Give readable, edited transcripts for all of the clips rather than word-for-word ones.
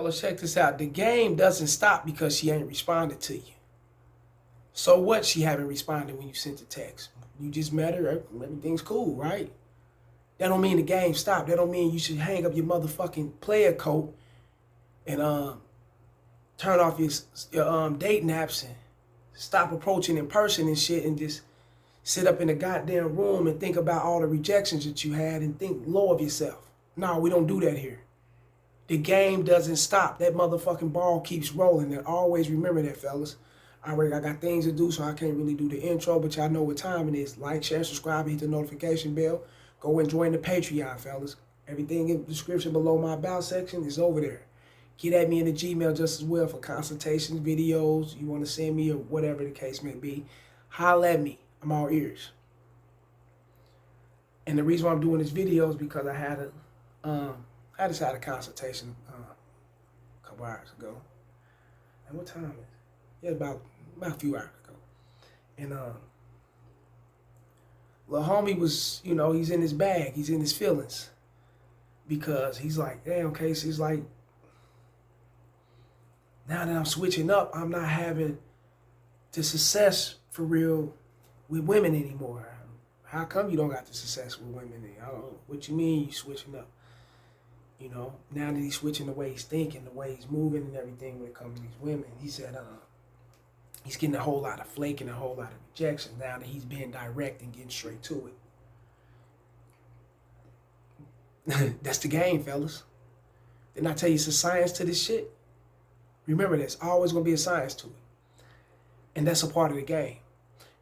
Fellas, check this out. The game doesn't stop because she ain't responded to you. So what? She haven't responded when you sent the text. You just met her. Everything's cool, right? That don't mean the game stopped. That don't mean you should hang up your motherfucking player coat and turn off your dating apps and stop approaching in person and shit and just sit up in the goddamn room and think about all the rejections that you had and think low of yourself. No, we don't do that here. The game doesn't stop. That motherfucking ball keeps rolling. And always remember that, fellas. I got things to do, so I can't really do the intro, but y'all know what time it is. Like, share, subscribe, hit the notification bell. Go and join the Patreon, fellas. Everything in the description below my about section is over there. Get at me in the Gmail just as well for consultations, videos, you want to send me or whatever the case may be. Holla at me. I'm all ears. And the reason why I'm doing this video is because I just had a consultation a couple hours ago. And what time is it? Yeah, about a few hours ago. And little homie was, he's in his bag. He's in his feelings. Because he's like, damn, Casey, he's like, now that I'm switching up, I'm not having the success for real with women anymore. How come you don't got the success with women? I don't know. What you mean you switching up? Now that he's switching the way he's thinking, the way he's moving and everything when it comes to these women, he said he's getting a whole lot of flake and a whole lot of rejection now that he's being direct and getting straight to it. That's the game, fellas. Didn't I tell you it's a science to this shit? Remember, there's always going to be a science to it. And that's a part of the game.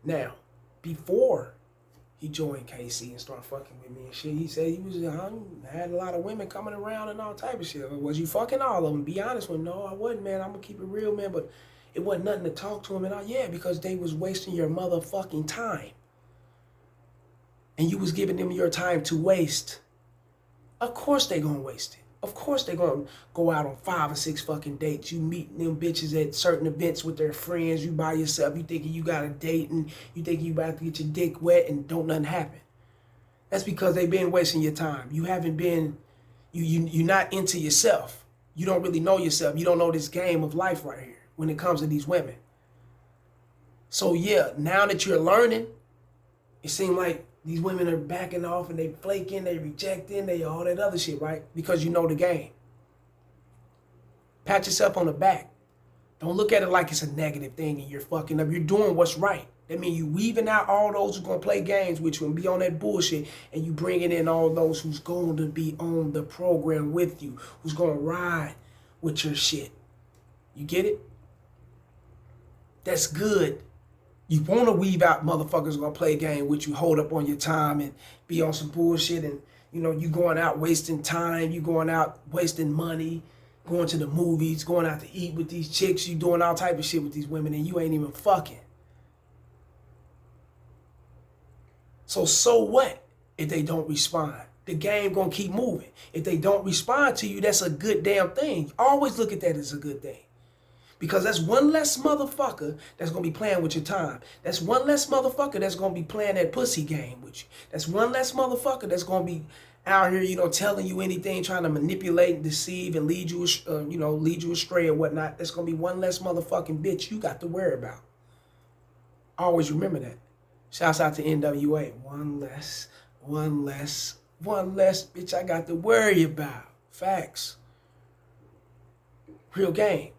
Now, before he joined KC and started fucking with me and shit, he said he had a lot of women coming around and all type of shit. Was you fucking all of them? Be honest with him. No, I wasn't, man. I'm going to keep it real, man. But it wasn't nothing to talk to him. And yeah, because they was wasting your motherfucking time. And you was giving them your time to waste. Of course they going to waste it. Of course they're going to go out on 5 or 6 fucking dates. You meet them bitches at certain events with their friends. You by yourself. You thinking you got a date and you think you about to get your dick wet and don't nothing happen. That's because they've been wasting your time. You haven't been, you're not into yourself. You don't really know yourself. You don't know this game of life right here when it comes to these women. So yeah, now that you're learning, it seems like these women are backing off and they flaking, they rejecting, they all that other shit, right? Because you know the game. Pat yourself on the back. Don't look at it like it's a negative thing and you're fucking up. You're doing what's right. That means you weaving out all those who's going to play games with you and be on that bullshit, and you bringing in all those who's going to be on the program with you, who's going to ride with your shit. You get it? That's good. You want to weave out motherfuckers gonna play a game with you, hold up on your time and be on some bullshit, and you going out wasting time, you going out wasting money, going to the movies, going out to eat with these chicks, you doing all type of shit with these women and you ain't even fucking. So what if they don't respond? The game gonna keep moving. If they don't respond to you, that's a good damn thing. Always look at that as a good thing. Because that's one less motherfucker that's going to be playing with your time. That's one less motherfucker that's going to be playing that pussy game with you. That's one less motherfucker that's going to be out here, telling you anything, trying to manipulate and deceive and lead you astray or whatnot. That's going to be one less motherfucking bitch you got to worry about. Always remember that. Shouts out to NWA. One less bitch I got to worry about. Facts. Real game.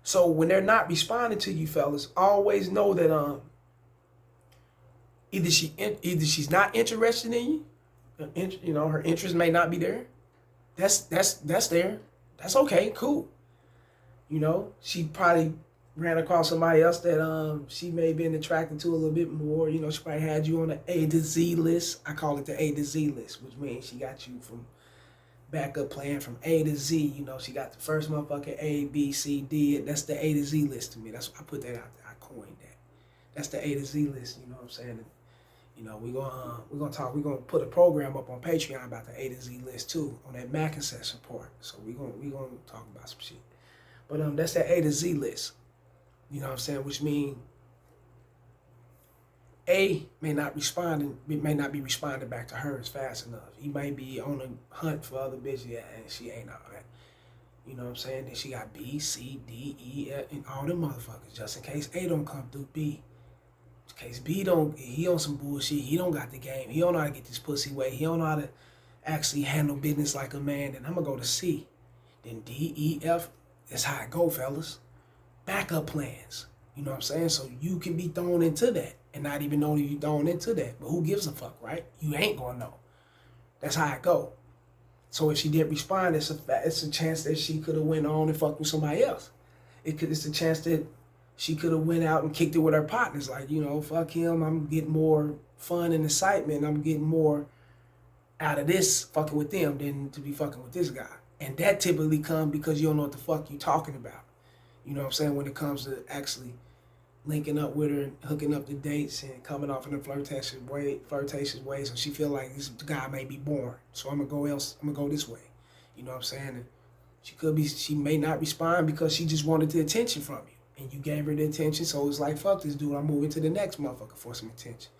So when they're not responding to you, fellas, always know that either she's not interested in you, her interest may not be there. That's there. That's okay, cool. She probably ran across somebody else that she may have been attracted to a little bit more. She probably had you on the A to Z list. I call it the A to Z list, which means she got you from backup plan from A to Z. She got the first motherfucking A, B, C, D. That's the A to Z list to me. That's I put that out there. I coined that. That's the A to Z list. You know what I'm saying? And, we're gonna put a program up on Patreon about the A to Z list too on that Mac session part. So we're gonna talk about some shit. But that's that A to Z list. You know what I'm saying? Which means A may not be responding back to her as fast enough. He might be on a hunt for other bitches, and she ain't all that. You know what I'm saying? Then she got B, C, D, E, F, and all them motherfuckers. Just in case A don't come through B. In case B don't, he on some bullshit. He don't got the game. He don't know how to get this pussy weight. He don't know how to actually handle business like a man. Then I'm going to go to C. Then D, E, F. That's how it go, fellas. Backup plans. You know what I'm saying? So you can be thrown into that and not even know that you're thrown into that. But who gives a fuck, right? You ain't going to know. That's how it go. So if she didn't respond, it's a chance that she could have went on and fucked with somebody else. It's a chance that she could have went out and kicked it with her partners. Like, you know, fuck him. I'm getting more fun and excitement. I'm getting more out of this fucking with them than to be fucking with this guy. And that typically comes because you don't know what the fuck you talking about. You know what I'm saying? When it comes to actually linking up with her and hooking up the dates and coming off in a flirtatious way, so she feel like this guy may be boring. So I'm gonna go this way. You know what I'm saying? And she may not respond because she just wanted the attention from you. And you gave her the attention, so it's like, fuck this dude, I'm moving to the next motherfucker for some attention.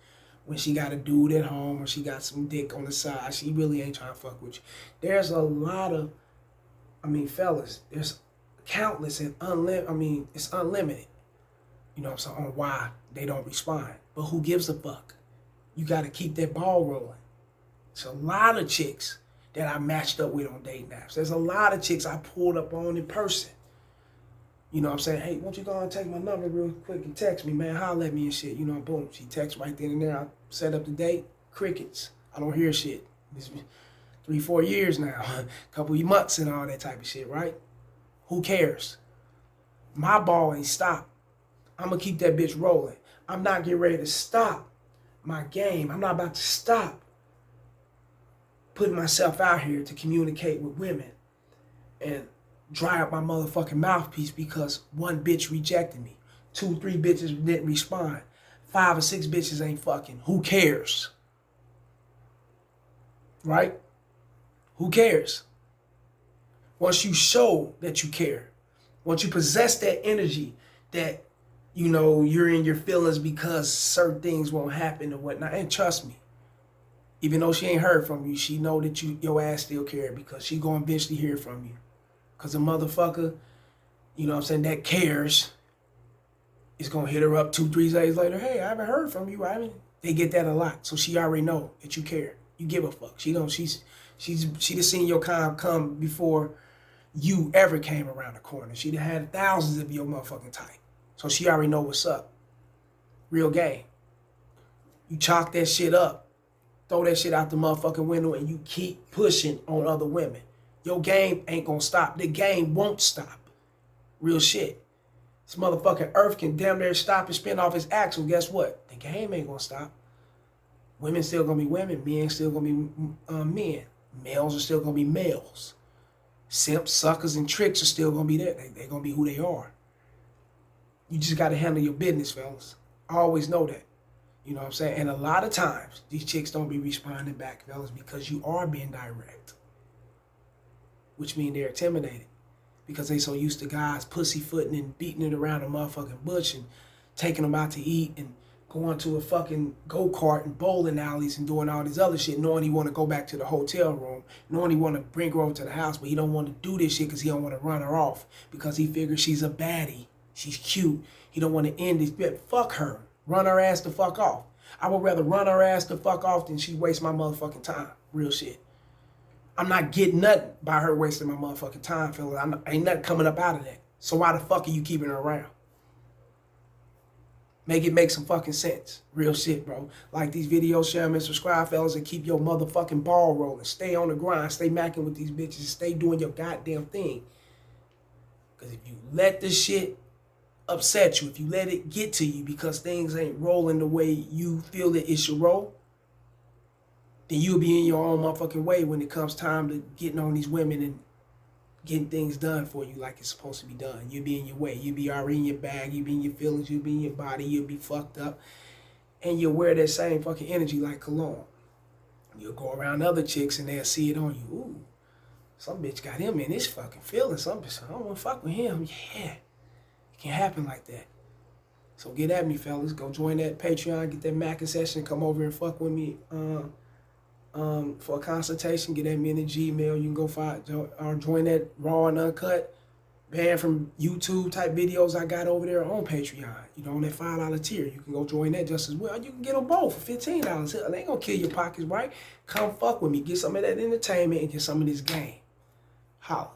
When she got a dude at home or she got some dick on the side, she really ain't trying to fuck with you. There's a lot of, fellas, there's countless and it's unlimited. You know what I'm saying, on why they don't respond. But who gives a fuck? You got to keep that ball rolling. There's a lot of chicks that I matched up with on dating apps. There's a lot of chicks I pulled up on in person. You know what I'm saying? Hey, why don't you go and take my number real quick and text me, man? Holler at me and shit. You know, boom. She texts right then and there. I set up the date. Crickets. I don't hear shit. It's 3-4 years now. A couple of months and all that type of shit, right? Who cares? My ball ain't stopped. I'm going to keep that bitch rolling. I'm not getting ready to stop my game. I'm not about to stop putting myself out here to communicate with women and dry up my motherfucking mouthpiece because one bitch rejected me. 2-3 bitches didn't respond. 5 or 6 bitches ain't fucking. Who cares? Right? Who cares? Once you show that you care, once you possess that energy that, you know, you're in your feelings because certain things won't happen or whatnot. And trust me, even though she ain't heard from you, she know that your ass still care because she gonna eventually hear from you. Because a motherfucker, you know what I'm saying, that cares is gonna hit her up 2-3 days later. Hey, I haven't heard from you. They get that a lot. So she already know that you care. You give a fuck. She just seen your kind come before you ever came around the corner. She done had thousands of your motherfucking type. So she already know what's up. Real game. You chalk that shit up. Throw that shit out the motherfucking window and you keep pushing on other women. Your game ain't gonna stop. The game won't stop. Real shit. This motherfucking earth can damn near stop and spin off its axle. Guess what? The game ain't gonna stop. Women still gonna be women. Men still gonna be men. Males are still gonna be males. Simps, suckers, and tricks are still gonna be there. They're gonna be who they are. You just got to handle your business, fellas. I always know that. You know what I'm saying? And a lot of times, these chicks don't be responding back, fellas, because you are being direct. Which means they're intimidated. Because they so used to guys pussyfooting and beating it around the motherfucking bush and taking them out to eat and going to a fucking go-kart and bowling alleys and doing all this other shit, knowing he want to go back to the hotel room, knowing he want to bring her over to the house, but he don't want to do this shit because he don't want to run her off because he figures she's a baddie. She's cute. He don't want to end this bit. Fuck her. Run her ass the fuck off. I would rather run her ass the fuck off than she waste my motherfucking time. Real shit. I'm not getting nothing by her wasting my motherfucking time, fella. Ain't nothing coming up out of that. So why the fuck are you keeping her around? Make it make some fucking sense. Real shit, bro. Like these videos, share them and subscribe, fellas, and keep your motherfucking ball rolling. Stay on the grind. Stay macking with these bitches. Stay doing your goddamn thing. Because if you let this shit upset you, if you let it get to you because things ain't rolling the way you feel that it should roll, then you'll be in your own motherfucking way when it comes time to getting on these women and getting things done for you like it's supposed to be done. You'll be in your way. You'll be already in your bag. You'll be in your feelings. You'll be in your body. You'll be fucked up. And you'll wear that same fucking energy like cologne. You'll go around other chicks and they'll see it on you. Ooh, some bitch got him in his fucking feelings. Some bitch, I don't want to fuck with him. Yeah. It can happen like that. So get at me, fellas. Go join that Patreon. Get that Mackin session. Come over and fuck with me. for a consultation, get at me in the Gmail. You can go find or join that raw and uncut, banned from YouTube type videos I got over there on Patreon. You know, on that $5 tier, you can go join that just as well. You can get them both for $15. They ain't gonna kill your pockets, right? Come fuck with me, get some of that entertainment and get some of this game. Holla.